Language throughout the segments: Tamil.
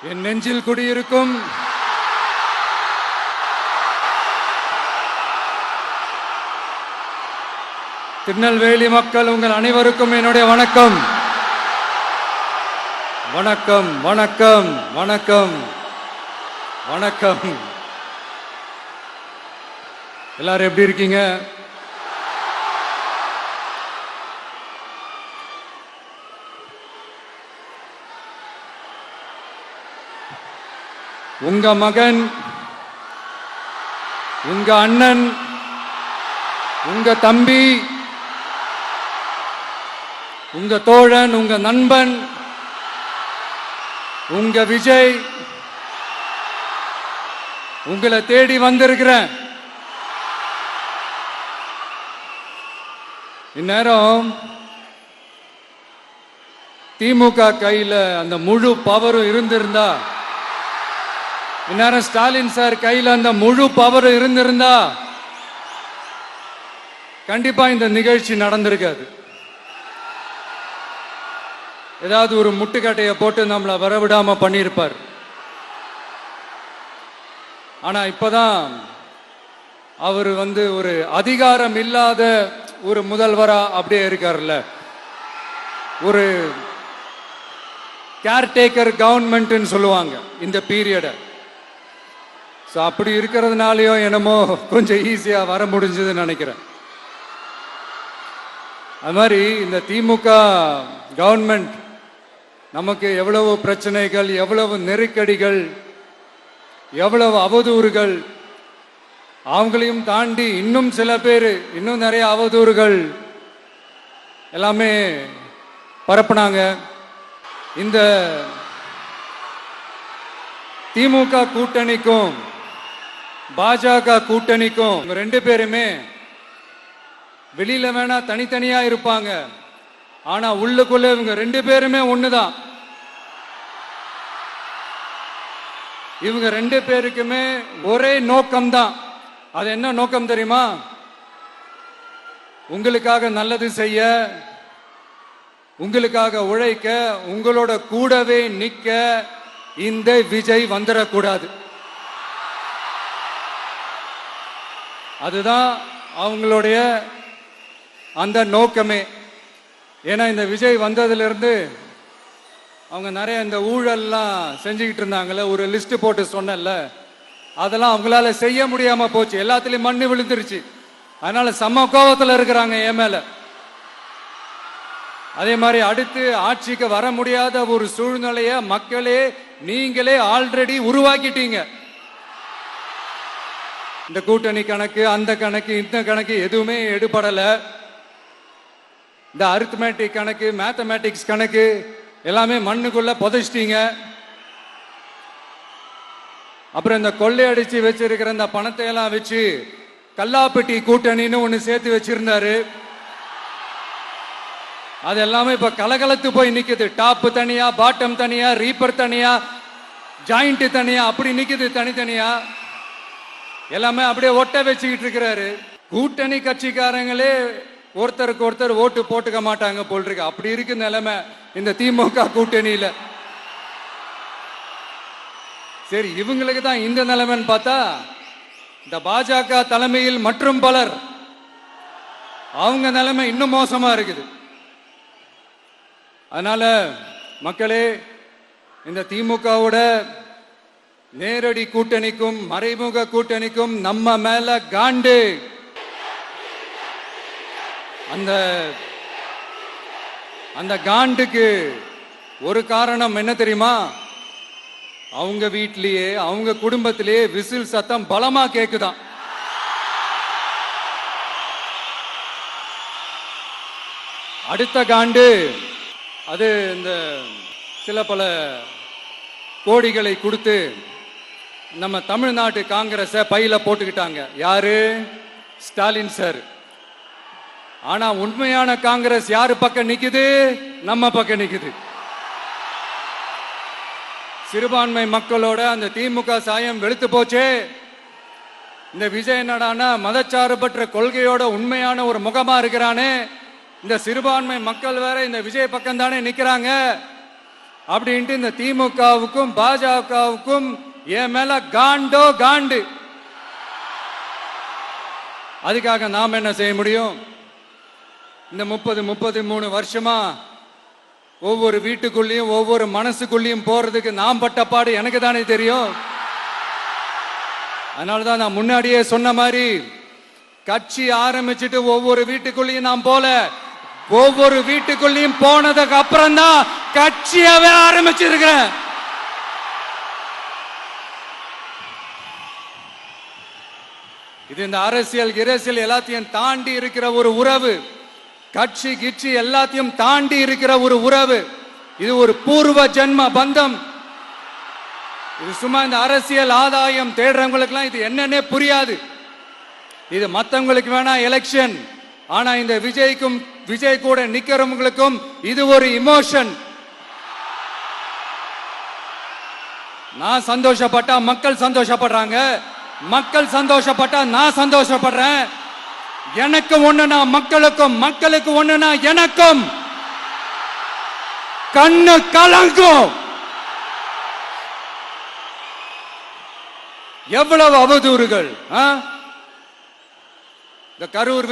என் நெஞ்சில் குடியிருக்கும் திருநெல்வேலி மக்கள் உங்கள் அனைவருக்கும் என்னுடைய வணக்கம். வணக்கம் வணக்கம் வணக்கம் வணக்கம். எல்லாரும் எப்படி இருக்கீங்க? உங்க மகன், உங்க அண்ணன், உங்க தம்பி, உங்க தோழன், உங்க நண்பன், உங்க விஜய் உங்களை தேடி வந்திருக்கிறேன். இந்நேரம் திமுக கையில அந்த முழு பவரும் இருந்திருந்தா, இந்நேரம் ஸ்டாலின் சார் கையில் அந்த முழு பவர் இருந்திருந்தா கண்டிப்பா இந்த நிகழ்ச்சி நடந்திருக்காது. ஏதாவது ஒரு முட்டுக்கட்டையை போட்டு நம்மளை வரவிடாம பண்ணியிருப்பார். ஆனா இப்பதான் அவர் ஒரு அதிகாரம் இல்லாத ஒரு முதல்வரா அப்படியே இருக்காருல்ல, ஒரு கேர்டேக்கர் கவர்மெண்ட் சொல்லுவாங்க இந்த பீரியட. அப்படி இருக்கிறதுனாலயோ என்னமோ கொஞ்சம் ஈஸியா வர முடிஞ்சதுன்னு நினைக்கிறேன். அது மாதிரி இந்த திமுக கவர்மெண்ட் நமக்கு எவ்வளவு பிரச்சனைகள், எவ்வளவு நெருக்கடிகள், எவ்வளவு அவதூறுகள், அவங்களையும் தாண்டி இன்னும் சில பேர் இன்னும் நிறைய அவதூறுகள் எல்லாமே பரப்புனாங்க. இந்த திமுக கூட்டணிக்கும் பாஜக கூட்டணிக்கும் ரெண்டு பேருமே வெளியில வேணா தனித்தனியா இருப்பாங்க, ஆனா உள்ளுக்குள்ள இவங்க ரெண்டு பேருமே ஒண்ணுதான். இவங்க ரெண்டு பேருக்குமே ஒரே நோக்கம் தான். அது என்ன நோக்கம் தெரியுமா? உங்களுக்காக நல்லது செய்ய, உங்களுக்காக உழைக்க, உங்களோட கூடவே நிக்க இந்த விஜய் வந்துடக்கூடாது. அதுதான் அவங்களுடைய அந்த நோக்கமே. ஏன்னா இந்த விஜய் வந்ததிலிருந்து அவங்க நிறைய இந்த ஊழல்லாம் செஞ்சுக்கிட்டு இருந்தாங்கல்ல, ஒரு லிஸ்ட் போட்டு சொன்னல, அதெல்லாம் அவங்களால செய்ய முடியாம போச்சு. எல்லாத்துலயும் மண்ணு விழுந்துருச்சு. அதனால சம கோபத்தில் இருக்கிறாங்க என் மேல. அதே மாதிரி அடுத்து ஆட்சிக்கு வர முடியாத ஒரு சூழ்நிலைய மக்களே நீங்களே ஆல்ரெடி உருவாக்கிட்டீங்க. இந்த கூட்டணி கணக்கு, அந்த கணக்கு, இந்த கணக்கு எதுவுமே எடுபடல. இந்த அரித்மேட்டிக் கணக்கு, மேத்தமேட்டிக்ஸ் கணக்கு எல்லாமே மண்ணுக்குள்ள புதைச்சிட்டீங்க. அப்புறம் இந்த கொள்ளையடிச்சு வச்சிருக்கிற இந்த பணத்தை எல்லாம் வச்சு கல்லாப்பட்டி கூட்டணின்னு ஒண்ணு சேர்த்து வச்சிருந்தாரு. அது எல்லாமே இப்ப கலகலத்து போய் நிக்குது. டாப் தனியா, பாட்டம் தனியா, ரீப்பர் தனியா, ஜாயிண்ட் தனியா, அப்படி நிக்குது தனித்தனியா. எல்லாமே அப்படியே ஒட்ட வச்சுக்கிட்டு இருக்கிறாரு. கூட்டணி கட்சிக்காரங்களே ஒருத்தருக்கு ஒருத்தர் ஓட்டு போட்டுக்க மாட்டாங்க போல் இருக்கு. அப்படி இருக்கு நிலைமை இந்த திமுக கூட்டணியில. சரி, இவங்களுக்கு தான் இந்த நிலைமைன்னு பார்த்தா இந்த பாஜக தலைமையில் மற்றும் பலர் அவங்க நிலைமை இன்னும் மோசமா இருக்குது. அதனால மக்களே, இந்த திமுகவோட நேரடி கூட்டணிக்கும் மறைமுக கூட்டணிக்கும் நம்ம மேல காண்டு. அந்த காண்டுக்கு ஒரு காரணம் என்ன தெரியுமா? அவங்க வீட்லயே, அவங்க குடும்பத்திலேயே விசில் சத்தம் பலமா கேக்குதான். அடுத்த காண்டு அது இந்த சில பல கோடிகளை கொடுத்து நம்ம தமிழ்நாட்டு காங்கிரஸை பையில போட்டுக்கிட்டாங்க. யாரு? ஸ்டாலின் சார். ஆனா உண்மையான காங்கிரஸ் யாரு பக்கம் நிக்குது? நம்ம பக்கம் நிக்குது. சிறுபான்மை மக்களோட அந்த திமுக சாயம் வெளுத்து போச்சே. இந்த விஜய் என்னடானா மதச்சார்பற்ற கொள்கையோட உண்மையான ஒரு முகமா இருக்கிறானே. இந்த சிறுபான்மை மக்கள் வேற இந்த விஜய் பக்கம் தானே நிக்கிறாங்க. அப்படின்ட்டு இந்த திமுகவுக்கும் பாஜகவுக்கும் என் மேல காண்டோ காண்டு. அதுக்காக நாம் என்ன செய்ய முடியும்? இந்த 33 வருஷமா ஒவ்வொரு வீட்டுக்குள்ளேயும் ஒவ்வொரு மனசுக்குள்ளேயும் போறதுக்கு நாம் பட்ட பாடு எனக்கு தானே தெரியும். அதனாலதான் நான் முன்னாடியே சொன்ன மாதிரி கட்சி ஆரம்பிச்சுட்டு ஒவ்வொரு வீட்டுக்குள்ளேயும் நான் போல, ஒவ்வொரு வீட்டுக்குள்ளேயும் போனதுக்கு அப்புறம் தான் கட்சியாவே ஆரம்பிச்சிருக்கிறேன். இது இந்த அரசியல் எல்லாத்தையும் தாண்டி இருக்கிற ஒரு உறவு. கட்சி கிட்சி எல்லாத்தையும் தாண்டி இருக்கிற ஒரு உறவு. இது ஒரு பூர்வ ஜென்ம பந்தம். இது சும்மா இந்த அரசியல் ஆதாயம் தேடுறவங்களுக்குலாம் இது என்னன்னே புரியாது. இது மத்தவங்களுக்கு வேணா எலெக்ஷன், ஆனா இந்த விஜய் கூட நிக்கிறவங்களுக்கும் இது ஒரு இமோஷன். நான் சந்தோஷப்பட்டா மக்கள் சந்தோஷப்படுறாங்க, மக்கள் சந்தோஷப்பட்டா நான் சந்தோஷப்படுறேன். எனக்கு ஒண்ணுனா மக்களுக்கும், மக்களுக்கு ஒண்ணுனா எனக்கும். கண்ணு கலங்கும். எவ்வளவு அவதூறுகள்! இந்த கரூர்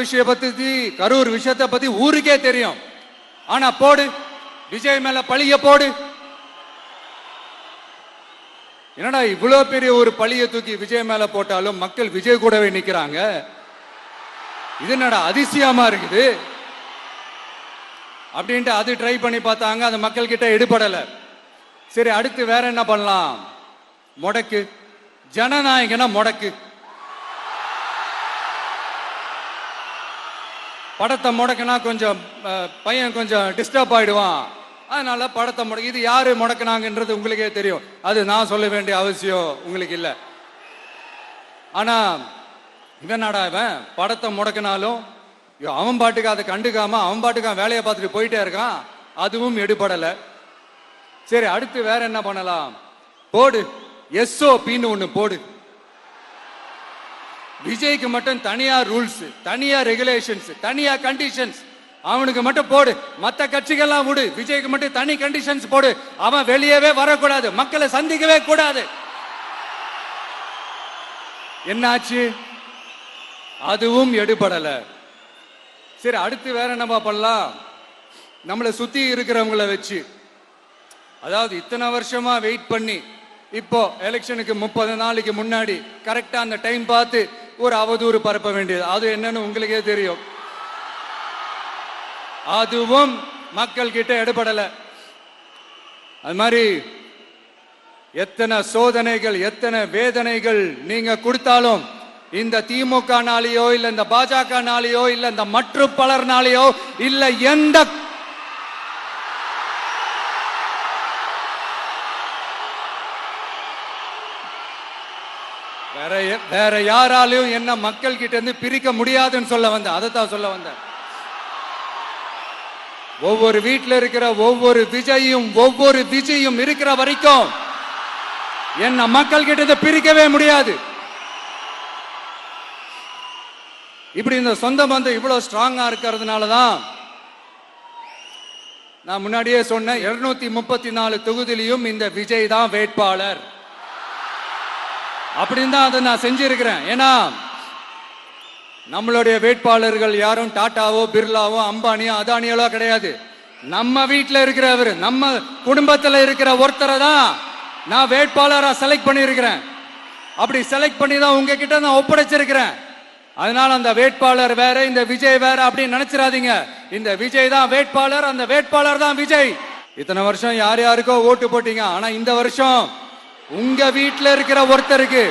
விஷயத்தை பத்தி ஊருக்கே தெரியும். ஆனா போடு, விஜய் மேல பழிய போடு. என்னடா இவ்வளவு பெரிய ஒரு பழிய தூக்கி விஜய் மேல போட்டாலும் மக்கள் விஜய் கூடவே நிக்கிறாங்க. இது என்னடா அதிசயமா இருக்குது அப்படின்ட்டு அது ட்ரை பண்ணி பார்த்தாங்க. அது மக்கள் கிட்ட எடுபடல. சரி, அடுத்து வேற என்ன பண்ணலாம்? முடக்கு, ஜனநாயகனா முடக்கு. படத்தை முடக்குனா கொஞ்சம் பையன் கொஞ்சம் டிஸ்டர்ப் ஆயிடுவான். அதனால படத்தை முடக்கு. இது யாரு முடக்குனாங்கன்றது உங்களுக்கே தெரியும். அது நான் சொல்ல வேண்டிய அவசியம் உங்களுக்கு இல்லை. ஆனா இவனாடா இவன் படத்தை முடக்கினாலும் அவன் பாட்டுக்கு அதை கண்டுக்காம அவன் பாட்டுக்கு வேலையை பார்த்துட்டு போயிட்டே இருக்கான். அதுவும் எடுபடல. சரி, அடுத்து வேற என்ன பண்ணலாம்? போடு, SOPன்னு ஒண்ணு போடு. விஜய்க்கு மட்டும் தனியா ரூல்ஸ், தனியா ரெகுலேஷன்ஸ், தனியா கண்டிஷன்ஸ் அவனுக்கு மட்டும் போடு. மத்த கட்சிகள்லாம் விடு, விஜய்க்கு மட்டும் தனி கண்டிஷன்ஸ் போடு. அவன் வெளியவே வரக்கூடாது, மக்களை சந்திக்கவே கூடாது. என்னாச்சு? அதுவும் எடுபடல. சரி, அடுத்து வேற என்ன பண்ணலாம்? நம்மளை சுத்தி இருக்கிறவங்களை வச்சு, அதாவது இத்தனை வருஷமா வெயிட் பண்ணி இப்போ எலெக்ஷனுக்கு 30 நாளைக்கு முன்னாடி கரெக்டா அந்த டைம் பார்த்து ஒரு அவதூறு பரப்ப வேண்டியது. அது என்னன்னு உங்களுக்கே தெரியும். அதுவும் மக்கள் கிட்ட எடுபடல. அது மாதிரி எத்தனை சோதனைகள், எத்தனை வேதனைகள் நீங்க கொடுத்தாலும் இந்த திமுக நாளையோ இல்ல இந்த பாஜக நாளையோ இல்ல இந்த மற்ற பலர் நாளையோ இல்ல எந்த வேற யாராலையும் என்ன மக்கள் கிட்ட இருந்து பிரிக்க முடியாதுன்னு சொல்ல வந்தேன். அதைத்தான் சொல்ல வந்தேன். ஒவ்வொரு வீட்டில் இருக்கிற ஒவ்வொரு விஜயும் இருக்கிற வரைக்கும் என்ன மக்கள் கிட்ட இருந்து பிரிக்கவே முடியாது. இப்படி இந்த சொந்த பந்தம் இவ்வளவு ஸ்ட்ராங்கா இருக்கிறதுனாலதான் நான் முன்னாடியே சொன்ன 234 தொகுதியிலும் இந்த விஜய் தான் வேட்பாளர் அப்படின்னு தான் அதை நான் செஞ்சிருக்கிறேன். ஏன்னா நம்மளுடைய வேட்பாளர்கள் யாரும் டாட்டாவோ பிர்லாவோ அம்பானியோ அதானியோ கிடையாது. நம்ம வீட்டில் இருக்கிறவர், நம்ம குடும்பத்தில் இருக்கிற ஒருத்தரை தான் நான் வேட்பாளரா செலக்ட் பண்ணியிருக்கிறேன். அப்படி செலக்ட் பண்ணி தான் உங்ககிட்ட நான் ஒப்படைச்சிருக்கிறேன். அதனால அந்த வேட்பாளர் வேற, இந்த விஜய் வேற அப்படின்னு நினைச்சிடாதீங்க. இந்த விஜய் தான் வேட்பாளர், அந்த வேட்பாளர் தான் விஜய். இத்தனை வருஷம் யார் யாருக்கோ ஓட்டு போட்டீங்க. ஆனா இந்த வருஷம் உங்க வீட்டில் இருக்கிற ஒருத்தருக்கு,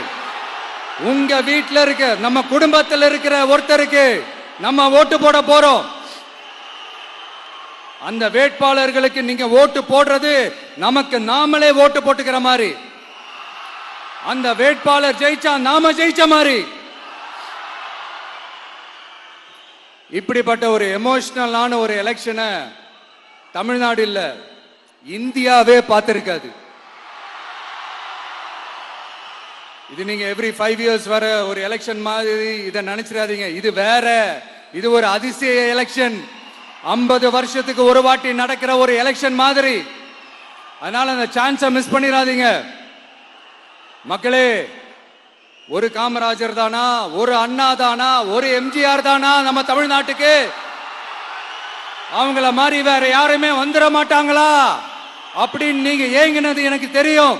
உங்க வீட்டில் இருக்க நம்ம குடும்பத்தில் இருக்கிற ஒருத்தருக்கு நம்ம ஓட்டு போட போறோம். அந்த வேட்பாளர்களுக்கு நீங்க ஓட்டு போடுறது நமக்கு நாமளே ஓட்டு போட்டுக்கிற மாதிரி. அந்த வேட்பாளர் ஜெயிச்சா நாம ஜெயிச்ச மாதிரி. இப்படிப்பட்ட ஒரு எமோஷனலான ஒரு எலெக்ஷனை தமிழ்நாடு இல்ல, இந்தியாவே பார்த்திருக்காது. இது நீங்க எவ்ரி 5 இயர்ஸ் வர ஒரு எலெக்ஷன் மாதிரி இதை நினைச்சிடாதீங்க. இது வேற, இது ஒரு அதிசய எலெக்ஷன். 50 வருஷத்துக்கு ஒரு வாட்டி நடக்கிற ஒரு எலெக்ஷன் மாதிரி. அதனால அந்த சான்ஸை மிஸ் பண்ணிடாதீங்க மக்களே. ஒரு காமராஜர் தானா, ஒரு அண்ணா தானா, ஒரு எம்ஜிஆர் தானா நம்ம தமிழ்நாட்டுக்கு? அவங்கள மாதிரி வேற யாருமே வந்துட மாட்டாங்களா அப்படின்னு நீங்க ஏங்கினது எனக்கு தெரியும்.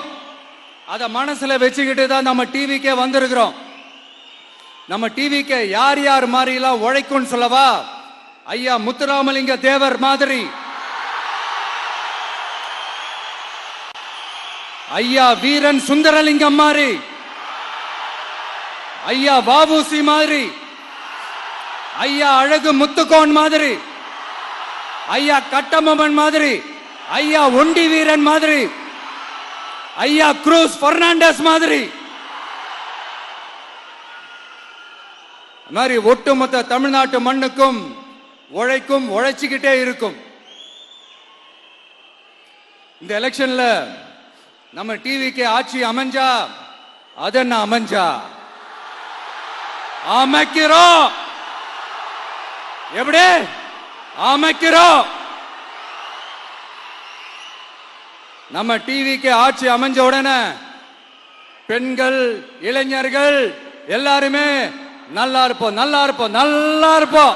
அத மனசுல வச்சுக்கிட்டு தான் நம்ம டிவிக்கே வந்திருக்கிறோம். நம்ம டிவிக்கு யார் யார் மாதிரி எல்லாம் உழைக்கும் சொல்லவா? ஐயா முத்துராமலிங்க தேவர் மாதிரி, ஐயா வீரன் சுந்தரலிங்கம் மாதிரி, ஐயா வாபுசி மாதிரி, ஐயா அழகு முத்துக்கோன் மாதிரி, ஐயா கட்டமன் மாதிரி, ஐயா ஒண்டி வீரன் மாதிரி, ஐயா குரூஸ் பெர்னாண்டஸ் மாதிரி, மாதிரி ஒட்டுமொத்த தமிழ்நாட்டு மண்ணுக்கும் உழைக்கும், உழைச்சிக்கிட்டே இருக்கும். இந்த எலெக்ஷன்ல நம்ம டிவிக்கு ஆட்சி அமைஞ்சா அது என்ன அமைஞ்சா? அமைக்கிறோம். எப்படி அமைக்கிறோம்? நம்ம டிவிக்கு ஆட்சி அமைஞ்ச உடனே பெண்கள், இளைஞர்கள் எல்லாருமே நல்லா இருப்போம், நல்லா இருப்போம், நல்லா இருப்போம்.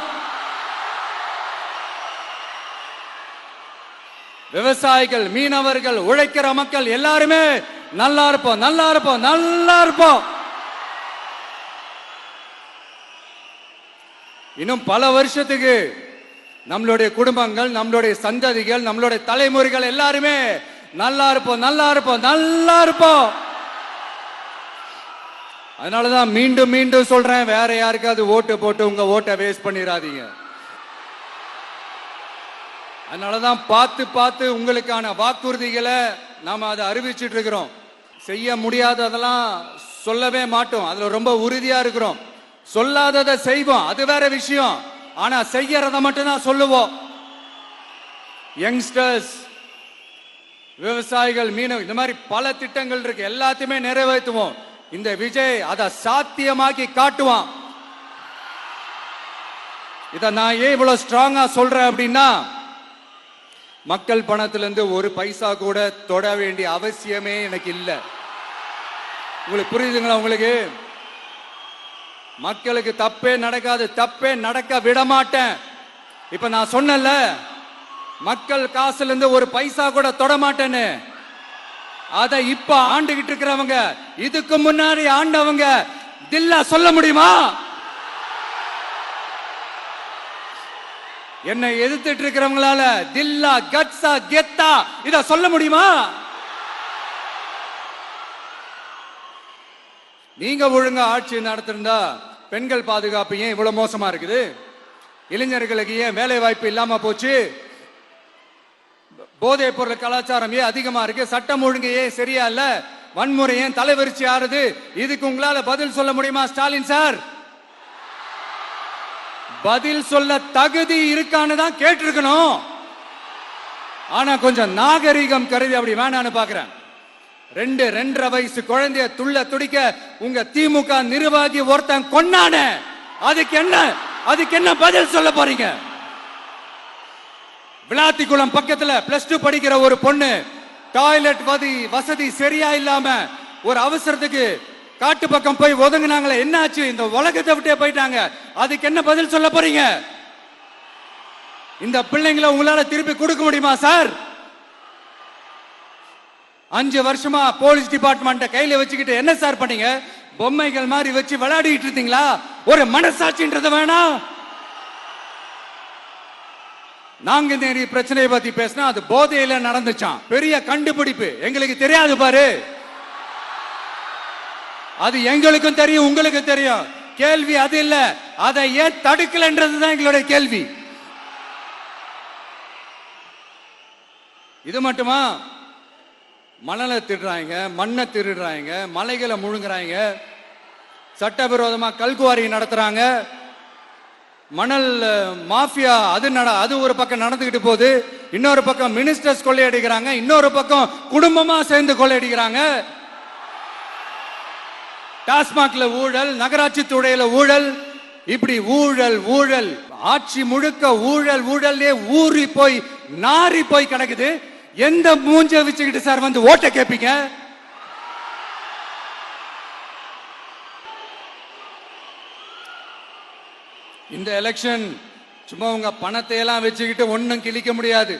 விவசாயிகள், மீனவர்கள், உழைக்கிற மக்கள் எல்லாருமே நல்லா இருப்போம், நல்லா இருப்போம், நல்லா இருப்போம். இன்னும் பல வருஷத்துக்கு நம்மளுடைய குடும்பங்கள், நம்மளுடைய சந்ததிகள், நம்மளுடைய தலைமுறைகள் எல்லாருமே நல்லா இருப்போம், நல்லா இருப்போம், நல்லா இருப்போம். அதனாலதான் மீண்டும் மீண்டும் சொல்றேன், வேற யாருக்காவது ஓட்டு போட்டு உங்க ஓட்டை வேஸ்ட் பண்ணிடாதீங்க. அதனாலதான் பார்த்து பார்த்து உங்களுக்கான வாக்குறுதிகளை நாம அதை அறிவிச்சிட்டு இருக்கிறோம். செய்ய முடியாததெல்லாம் சொல்லவே மாட்டோம், அதுல ரொம்ப உறுதியா இருக்கிறோம். சொல்லாததை செய்வோம், அது வேற விஷயம். ஆனா செய்யறத மட்டும் தான் சொல்லுவோம். யங்ஸ்டர்ஸ், விவசாயிகள், மீனவ, இந்த மாதிரி பல திட்டங்கள் இருக்கு, எல்லாத்தையுமே நிறைவேற்றுவோம். இந்த விஜய் அதை சாத்தியமாக்கி காட்டுவான். இத நான் ஏன் இவ்வளவு ஸ்ட்ராங்கா சொல்றேன் அப்படின்னா, மக்கள் பணத்திலிருந்து ஒரு பைசா கூட தொட வேண்டிய அவசியமே எனக்கு இல்லை. உங்களுக்கு புரியுதுங்களா? உங்களுக்கு மக்களுக்கு தப்பே நடக்காது, தப்பே நடக்க விட மாட்டேன். இப்ப நான் சொன்னல, மக்கள் காசுல இருந்து ஒரு பைசா கூட தொட மாட்டேன்னு. அத இப்ப ஆண்டுகிட்டு இருக்கிறவங்க, இதுக்கு முன்னாடி ஆண்டவங்க தில்லா சொல்ல முடியுமா? என்னை எதிர்த்துட்டு இருக்கிறவங்களால தில்லா, கட்ஸா, கெத்தா இத சொல்ல முடியுமா? நீங்க ஒழுங்கா ஆட்சி நடத்திருந்தா பெண்கள் பாதுகாப்பு ஏன் இவ்வளவு மோசமா இருக்குது? இளைஞர்களுக்கு ஏன் வேலை வாய்ப்பு இல்லாம போச்சு? போதைப் பொருள் கலாச்சாரம் ஏன் அதிகமா இருக்கு? சட்டம் ஒழுங்கு ஏன் சரியா இல்ல? வன்முறை ஏன் தலைவரிச்சு ஆறுது? இதுக்கு உங்களால பதில் சொல்ல முடியுமா ஸ்டாலின் சார்? பதில் சொல்ல தகுதி இருக்கான்னு தான் கேட்டிருக்கணும். ஆனா கொஞ்சம் நாகரிகம் கருதி அப்படி வேணான்னு பாக்குறேன். 2.5 வயசு குழந்தைய துள்ள துடிக்க உங்க திமுக நிர்வாகி ஒருத்தன் கொன்னானே, அதுக்கு என்ன பதில் சொல்ல போறீங்க? விளாத்திக்குளம் பக்கத்துல +2 படிக்கிற ஒரு பொண்ணு டாய்லெட் வசதி சரியா இல்லாம ஒரு அவசரத்துக்கு காட்டு பக்கம் போய் ஒதுங்கினாங்களே, என்னாச்சு? இந்த உலகத்தை விட்டே போயிட்டாங்க. அதுக்கு என்ன பதில் சொல்ல போறீங்க? இந்த பிள்ளைங்களை உங்களால திருப்பி கொடுக்க முடியுமா சார்? 5 வருஷமா போலீஸ் டிபார்ட்மெண்ட்டை கையில வச்சுக்கிட்டு என்ன சார் பண்ணீங்க? பொம்மைகள் மாதிரி வச்சு விளையாடிட்டு இருந்தீங்களா? ஒரு மனசாட்சின்றது வேணாம். நாங்குநேரி பிரச்சனையை பத்தி பேசினா அது போதையில நடந்துச்சான். பெரிய கண்டுபிடிப்பு, எங்களுக்கு தெரியாது பாரு. அது எங்களுக்கும் தெரியும், உங்களுக்கு தெரியும். கேள்வி அது இல்ல, அதை ஏன் தடுக்கலன்றதுதான் எங்களுடைய கேள்வி. இது மட்டுமா? மணலை திருடுறாங்க, மண்ணை திருடுறாங்க, மலைகளை முழுங்குறாங்க, சட்டவிரோதமா கல்குவாரி நடத்துறாங்க, மணல் மாஃபியா அது ஒரு பக்கம் நடந்துகிட்டு போகுது. இன்னொரு பக்கம் மினிஸ்டர்ஸ் கொள்ளையடிக்கிறாங்க, இன்னொரு பக்கம் குடும்பமா சேர்ந்து கொள்ளையடிக்கிறாங்க. டாஸ்மாக்ல ஊழல், நகராட்சி துறையில ஊழல், இப்படி ஊழல் ஊழல், ஆட்சி முழுக்க ஊழல் ஊழல்லே ஊறி போய் நாரி போய் கிடக்குது. எந்த மூஞ்ச வச்சுக்கிட்டு சார் வந்து ஓட்ட கேட்பீங்க? இந்த எலெக்ஷன் சும்மா உங்க பணத்தை எல்லாம் வச்சுக்கிட்டு ஒன்னும் கிழிக்க முடியாது.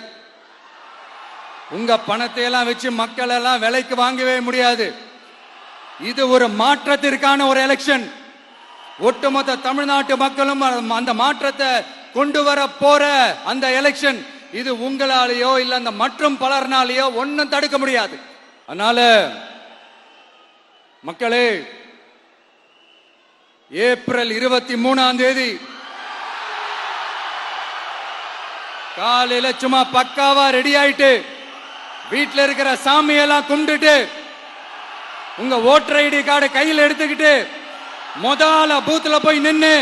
உங்க பணத்தை எல்லாம் வச்சு மக்கள் எல்லாம் விலைக்கு வாங்கவே முடியாது. இது ஒரு மாற்றத்திற்கான ஒரு எலெக்ஷன். ஒட்டுமொத்த தமிழ்நாட்டு மக்களும் அந்த மாற்றத்தை கொண்டு வர போற அந்த எலெக்ஷன். இது உங்களாலேயோ இல்ல அந்த மற்றும் பலர்னாலேயோ ஒன்னும் தடுக்க முடியாது. அதனால மக்களே, ஏப்ரல் 23ஆம் தேதி காலையில சும்மா பக்காவா ரெடி ஆயிட்டு வீட்டுல இருக்கிற சாமியெல்லாம் கும்பிட்டுட்டு உங்க ஓட்டர் ஐடி கார்டை கையில் எடுத்துக்கிட்டு முதல்ல பூத்துல போய் நின்னு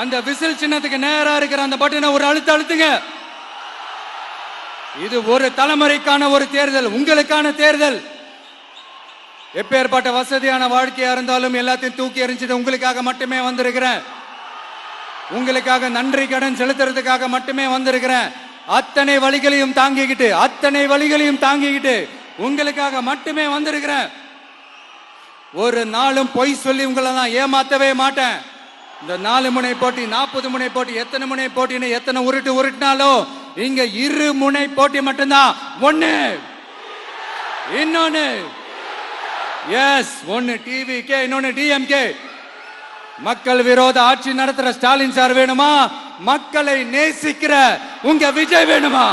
அந்த விசில் சின்னத்துக்கு நேரா இருக்கிற அந்த பட்டனை ஒரு அழுத்துங்க. இது ஒரு தலைமுறைக்கான ஒரு தேர்தல், உங்களுக்கான தேர்தல். எப்பேற்பட்ட வசதியான வாழ்க்கையா இருந்தாலும் எல்லாத்தையும் தூக்கி எறிஞ்சிட்டு உங்களுக்காக மட்டுமே வந்திருக்கிறேன். உங்களுக்காக நன்றி கடன் செலுத்துறதுக்காக மட்டுமே வந்திருக்கிறேன். அத்தனை வழிகளையும் தாங்கிக்கிட்டு உங்களுக்காக மட்டுமே வந்திருக்கிறேன். ஒரு நாளும் பொய் சொல்லி உங்களை நான் ஏமாத்தவே மாட்டேன். இந்த 4 முனை போட்டி, 40 முனை போட்டி, எத்தனை முனை போட்டின்னு எத்தனை உருட்டினாலும் இங்க 2 முனை போட்டி மட்டும்தான். ஒன்னு இன்னொன்னு எஸ், ஒன்னு டிவிகே, இன்னொன்னு டிஎம்கே. மக்கள் விரோத ஆட்சி நடத்துற ஸ்டாலின் சார் வேணுமா? மக்களை நேசிக்கிற உங்க விஜய் வேணுமா?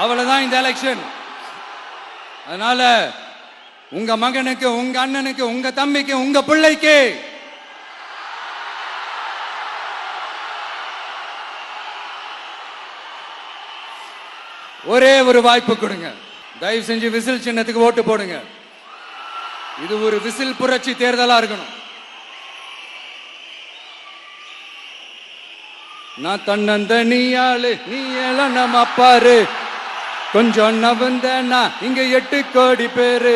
அவ்வளவுதான் இந்த எலெக்ஷன். அதனால உங்க மகனுக்கு, உங்க அண்ணனுக்கு, உங்க தம்பிக்கு, உங்க பிள்ளைக்கு ஒரே ஒரு வாய்ப்பு கொடுங்க. தயவு செஞ்சு விசில் சின்னத்துக்கு ஓட்டு போடுங்க. இது ஒரு விசில் புரட்சி தேர்தலா இருக்கணும். நான் தன்னந்தனியாளு, நீ எல்லாம் நம்ம அப்பாரு, கொஞ்சம் நவந்தனா இங்க 8 கோடி பேரு,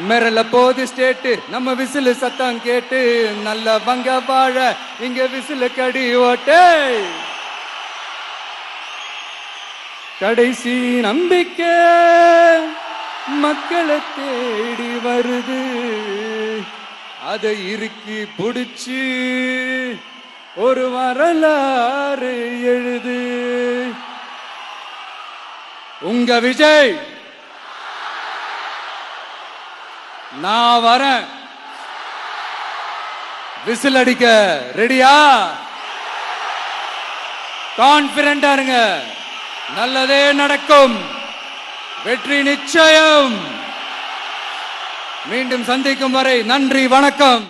மிரல போது ஸ்டேட்டு நம்ம விசில் சத்தம் கேட்டு, நல்ல வங்க வாழ இங்க விசில் கடி ஓட்டே, கடைசி நம்பிக்கை மக்களை தேடி வருது, அதை இறுக்கி புடிச்சு ஒரு வரலாறு எழுது. உங்க விஜய், நான் வரேன். விசில் அடிக்க ரெடியா? கான்பிடண்டா இருங்க. நல்லதே நடக்கும். வெற்றி நிச்சயம். மீண்டும் சந்திக்கும் வரை நன்றி, வணக்கம்.